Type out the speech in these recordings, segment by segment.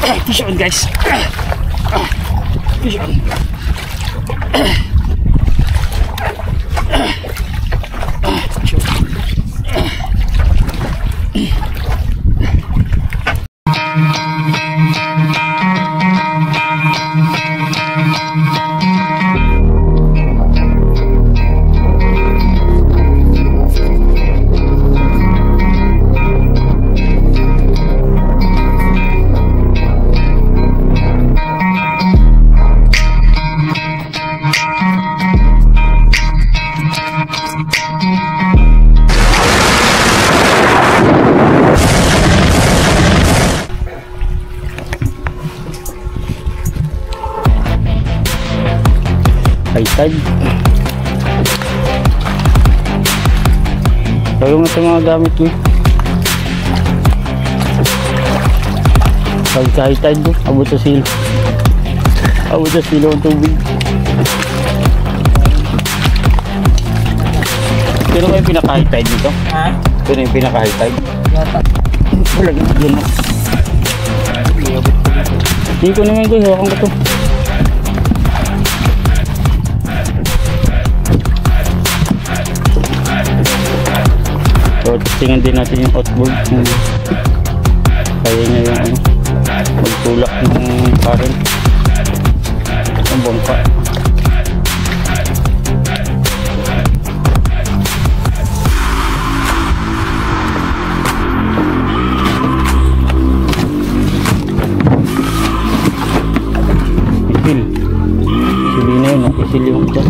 Fish on guys. Fish on. High tide. Tawag mo ito mga gamit mo. Pag high tide mo, abot sa silo. Abot sa silo ang tubig. Pero may pinaka-high tide nito? Ha? Pero yung pinaka-high tide? Wala yun. Hindi ko naman ito. Hawakan ko ito. So, tingnan din natin yung outboard. Kaya niya yung ano, magtulak ng current. Ang bangka. Isil. Sili na yun. Isil yung ito.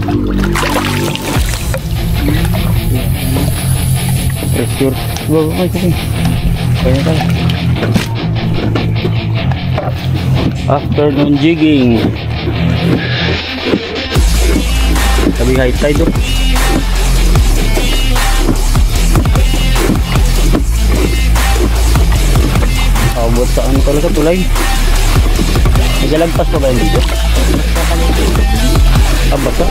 Pressure. Kaya tayo. Afternoon jigging. Sabi high tide. Abot sa ano talaga tulay. Nagalagpas pa ba yun dito? Basta.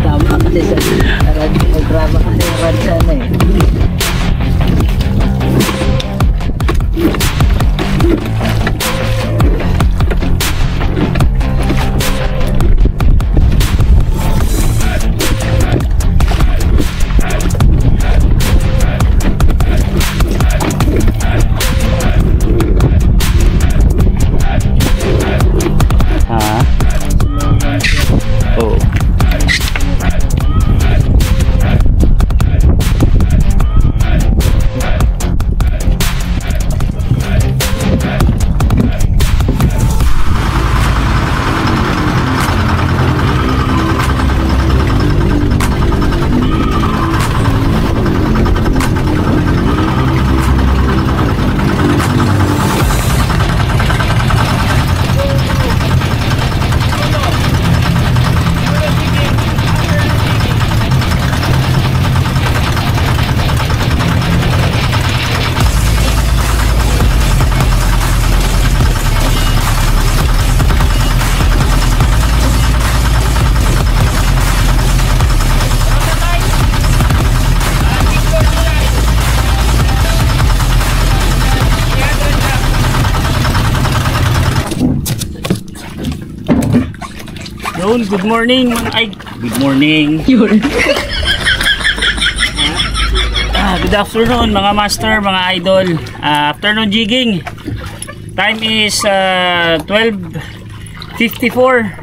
Tama kasi sa drama kasi yung radsa na eh. Yun, good morning mga ay, good morning. Yun. Good afternoon mga master, mga idol. Afternoon jigging. Time is 12:54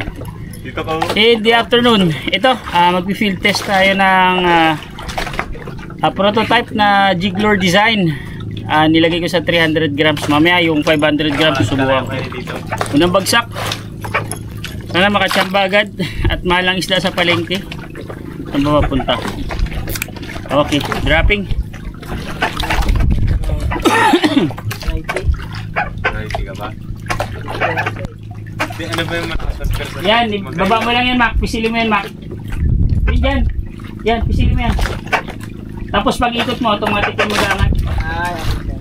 in the afternoon. Ito, magpi-field test tayo ng prototype na jig lure design. Nilagay ko sa 300 grams. Mamaya yung 500 grams susubukan ko. Unang bagsak. Sana makachamba agad at mahalang isda sa palengke. Saan ba mapunta? Okay, dropping. Yan, baba mo lang yan, Mac. Pisili mo yan, Mac. Yan. Yan, pisilin mo yan. Tapos pag ikot mo, automatic yung mag-aangat. Ay, okay.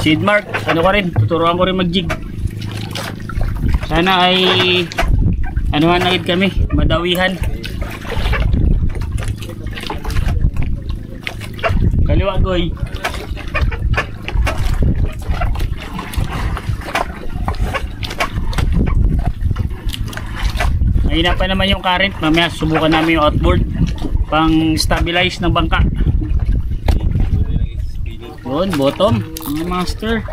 Seed mark, ano ka rin, tuturuan ko rin mag-jig. Sana ay anuhan na rin kami, madawihan. Kaliwa goy. Mahina pa naman yung current, mamaya subukan namin yung outboard pang stabilize ng bangka. Yun, bottom, mga master.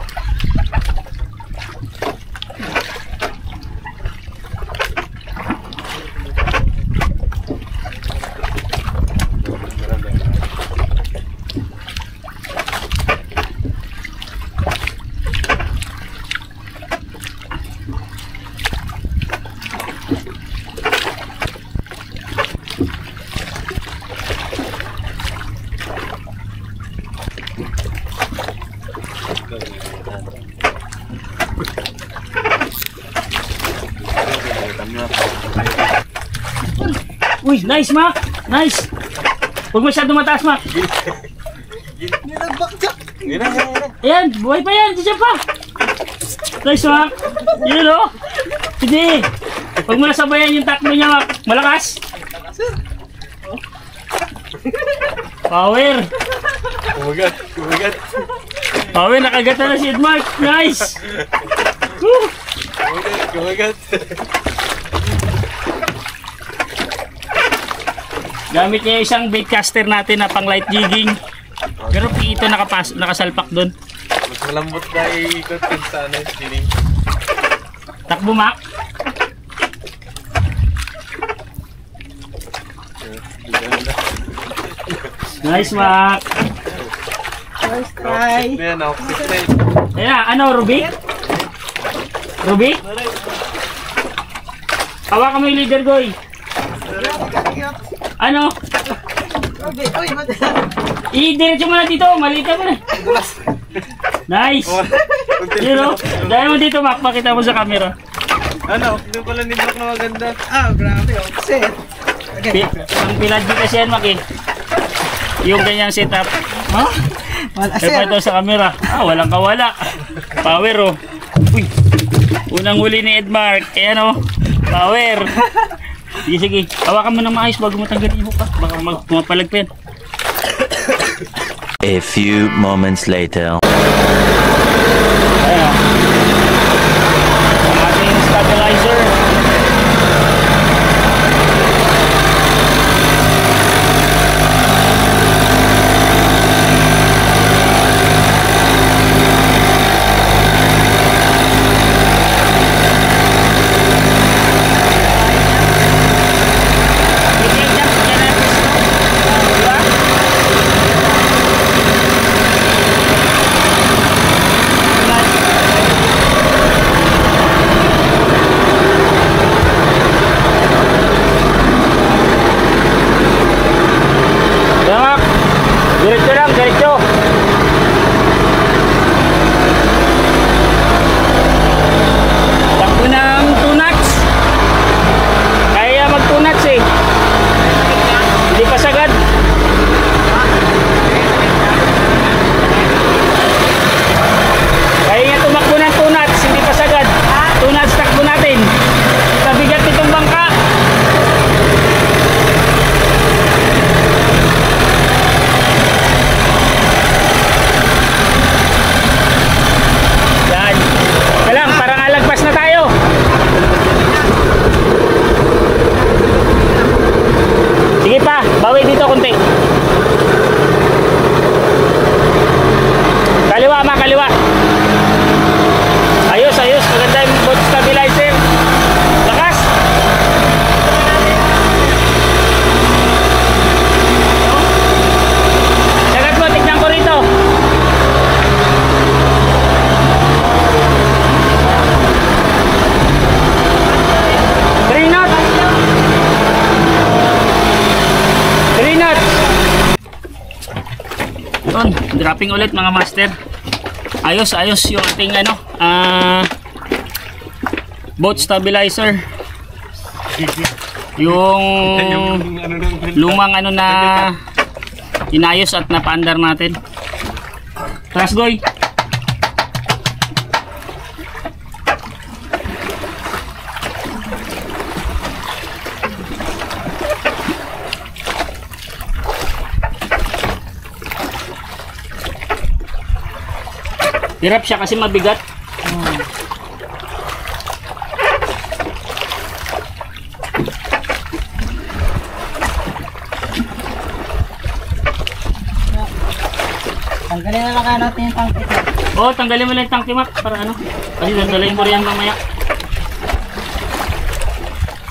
Uy, nice Mac! Nice! Huwag masyado mataas Mac! Ayan, buhay pa yan! Diyan pa! Nice Mac! Yun o! Sige! Huwag mo nasabayan yung takbo niya Mac! Malakas! Power! Kumagat, kumagat. Power, nakagata na si Edmark! Nice! Woo! Kumagat, kumagat. Gamit niya isang baitcaster natin na pang light jigging. Pero ito nakasalpak doon. Mas malambot na iikot yung sa ano, siling. Takbo Mac. Nice Mac. First try. Oxit na yan, oxit na yan. Ayan, ano Ruby? Ruby? Hawakan mo yung leader Goy. Ano? I-diretso mo na dito, malita mo na. Nice! Yun o, dahil mo dito Mac, makita mo sa camera. Ano? Hindi pala nilak na maganda. Ah, grabe. Offset. Ang pilad dito kasi yan Mac eh. Yung ganyang setup. Ha? Wala Eh pa ito sa camera. Ah, walang kawala. Power oh. Uy. Unang huli ni Edmark. Ayan oh. Power. Sige, sige. Hawakan mo ng maayos bago mo tanggalin yung hook. Baka mapalag pa yan. A few moments later. Ayan. Ang ating stabilizer. Diretso lang, diretso. Takbo ng 2 knots. Kaya mag 2 knots eh. Hindi pa sagad. Kaya nga tumakbo ng 2 knots, hindi pa sagad. 2 knots takbo natin. Sabigat itong bangka. Bawi dito konti. Kaliwa ma, kaliwa. Ayos, ayos. Maganda yung boat stabilizer. Lakas. Sagat mo, tignan ko rito. Dropping ulit mga master. Ayos, ayos yung ating ano, boat stabilizer. Yung ano nang lumang ano na inayos at napaandar natin. Tras goy. Hirap siya kasi mabigat. Tanggalin na lang kaya natin yung tangkit. Oo, tanggalin mo lang yung tangke, Mac, para ano. Kasi dandalayin ko rin mamaya.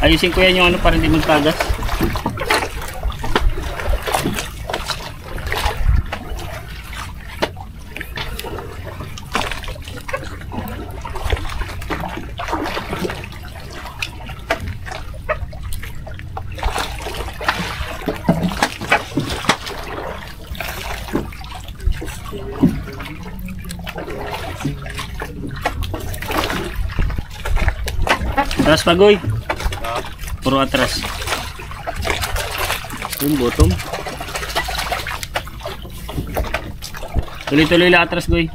Ayusin ko yan yung ano para hindi magtagas. Atras pagoy. Puro atras. Yung bottom. Tuloy-tuloy lang atras goy.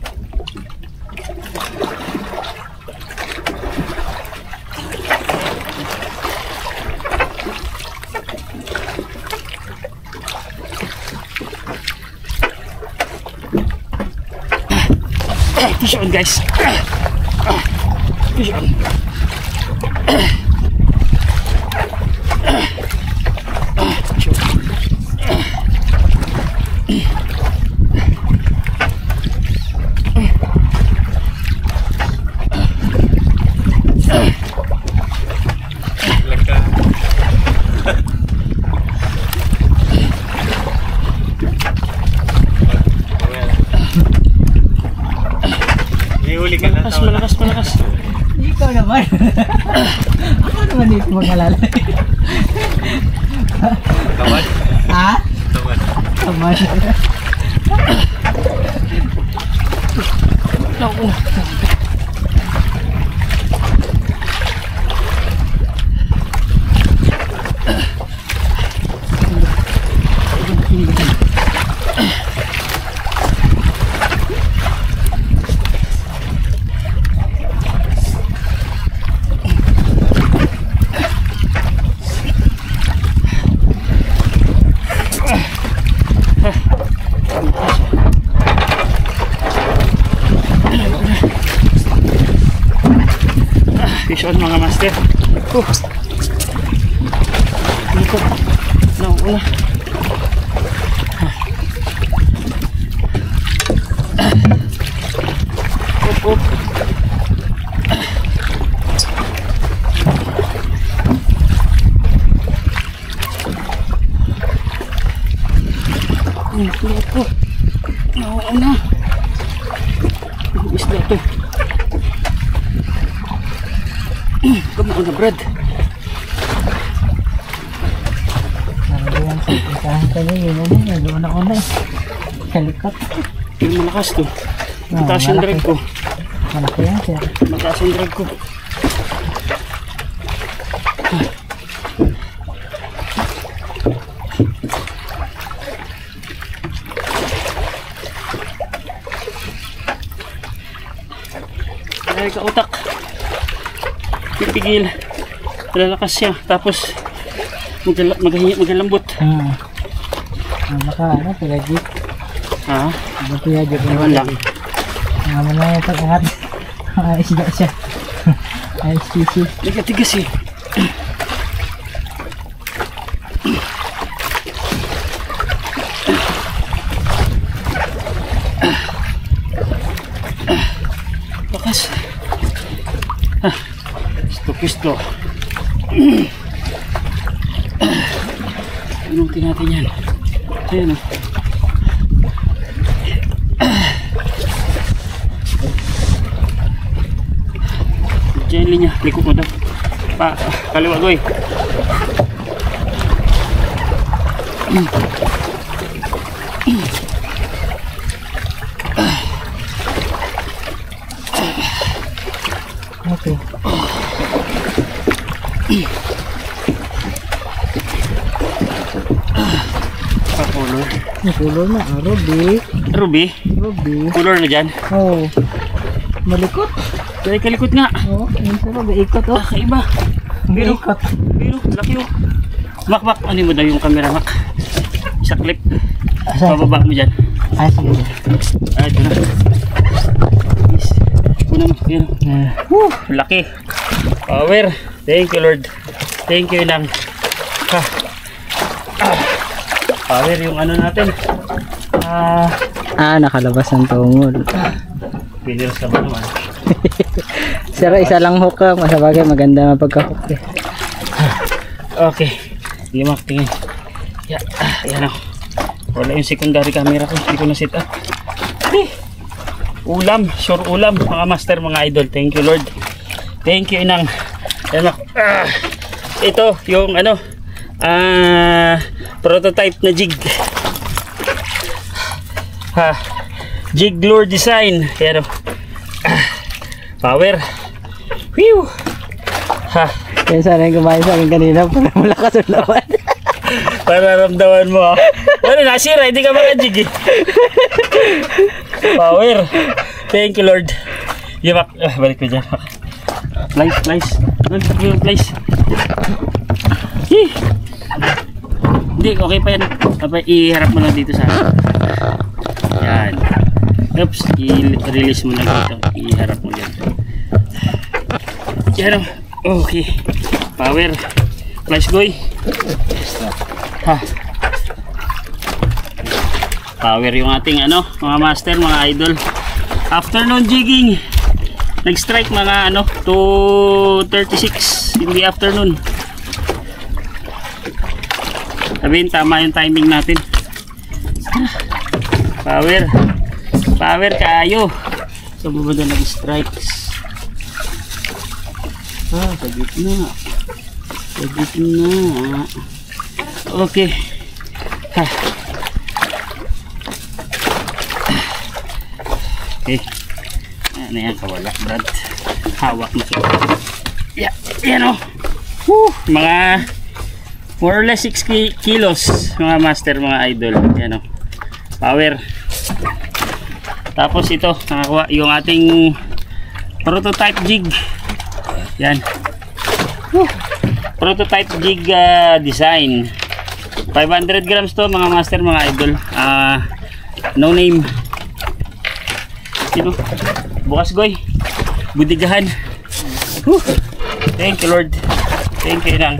Fish on guys. Fish on. Ihuli ka na. Malakas. Ikaw naman. Ako naman dito mag-alala. Tamad? Ha? Tamad. Tamad. Fish on mga master. Dito. Nauna. Up. Naku. Nauna. Isda to. Come on, Brad. Narayan sa ikahan ka niya. Yun na yun. Doon ako na. Kalikot. Yung malakas to. Mataas yung drag ko. Malaki yan, sir. Mataas yung drag ko. Ay, kautak. Pipigil. Lalakas siya. Tapos magalambot. Baka ano, pilagit. Ha? Bato ya, dyan. Ewan lang. Naman na ito kahat. Isda siya. Ay, sisi. Tigas eh. Lakas. Pisto. Inutin natin yan. Ayan o. Diyan linya. Likot mo daw. Kaliwa goy. Okay. Pa-color. Kulor na. Ruby. Ruby, Ruby. color na dyan. Oh. Malikot. Kaya kalikot nga. Oh, yun sa Ruby. Ikot oh. Kakaiba. Pero, Ikot. pero, laki oh. Mak, ano mo daw yung camera, Mak? Isa clip. Asa? Pababa mo dyan. Ay, sige. Ah, ito na. Yes. Una mo, yun. Woo, laki. Power. Thank you, Lord. Thank you, Inang. Ha. Power yung ano natin. Nakalabas ang tungol. Pinil sa ba naman? Sira, isa lang hook ka. Masabagay, maganda mapagka-hook eh. Okay. Limak, tingin. Yan o. Wala yung secondary camera ko. Hindi ko na set up. Ulam. Sure ulam. Mga master, mga idol. Thank you, Lord. Thank you, Inang. Yan o. Ito, yung ano, prototype na jig. Jig lure design. Yan o. Power. Whew. Kaya sana yung kumain sa akin kanina para malakas ang lawan. Para ramdaman mo ah. Ano, nasira, hindi ka makajig eh. Power. Thank you, Lord. Yamak. Balik ko dyan. Flies, flies. Takbo yung flies. Hindi, okay pa yan. Iharap mo lang dito sa yan. Oops, i-release mo lang dito. Iharap mo dyan. Yan o. Okay. Power. Flies, goy. Power yung ating ano, mga master, mga idol. Afternoon jigging. Nag-strike mga ano, 2:36 in the afternoon. Sabihin, tama yung timing natin. Power. Power kayo. Sa bubada nag-strikes. Sa gitna. Sa gitna. Okay. Okay. Ano yan, kawala, Brad. Hawak mo siya. Yan o. Mga more or less 6 kilos, mga master, mga idol. Yan o. Power. Tapos ito, nakakuha yung ating prototype jig. Yan. Prototype jig design. 500 grams to, mga master, mga idol. No name. Sino? Bukas, goy. Budigahan. Thank you, Lord. Thank you, Inang.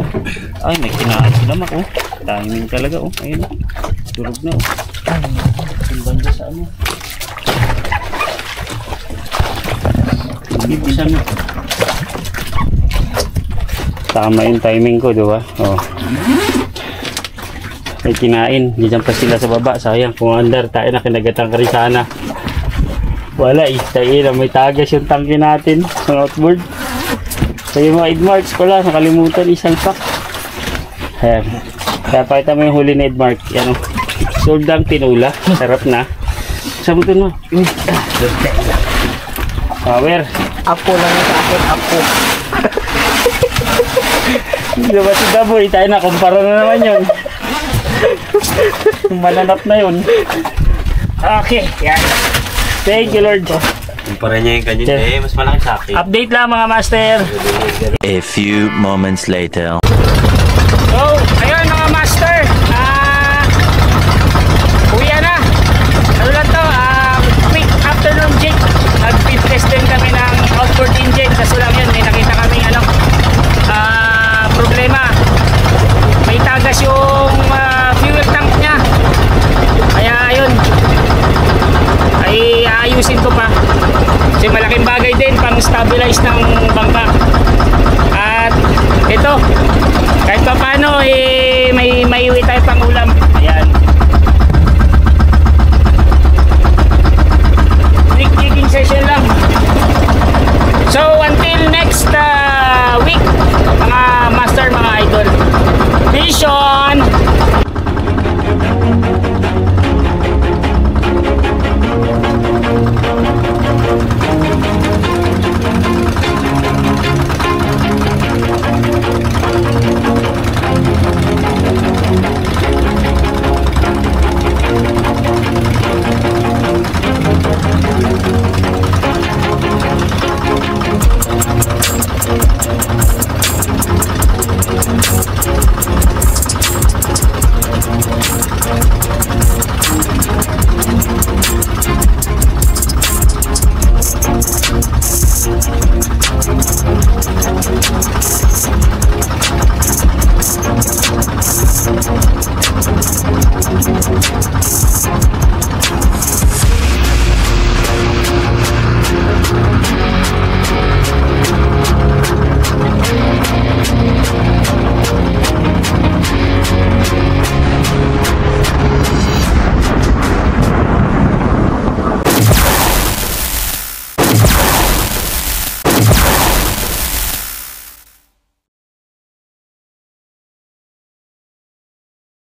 Ay, may kinain sila, Mak. Oh. Timing talaga. Oh. Ayun. Durog na. Oh. Ang banda sa ano. Hindi bisa na. Tama yung timing ko, diba? Oh. May kinain. Diyan pa sila sa baba. Sayang. Kung andar, tayo na kinagatang ka rin sana. Wala eh. Tayo na. May tagas yung tangke natin. Sa outboard. So yung mga Edmarks pala. Nakalimutan. Isang pack. Ayan. Kaya pakita mo yung huli na Edmark. Yan o. Soldang tinula. Sarap na. Sabutin mo. Power. Apo lang yung sa akin. Apo. Diba si Daboy? Tayo na. Kumpara na naman yun. Mananap na yun. Okay. Yan. Thank you, Lord. Kumpara niya yung kanya. Mas malaki sa akin. Update lang, mga master. A few moments later. So, ayun mga master. Uwi na. Ano lang to? Quick afternoon jig. Nag-pit test din kami ng outboard engine. Kaso lang yun, may nakita kami problema. May tagas yung fuel tank niya. Kaya ayun, ay aayusin ko pa. Kasi malaking bagay din pang stabilize ng bangka. At ito,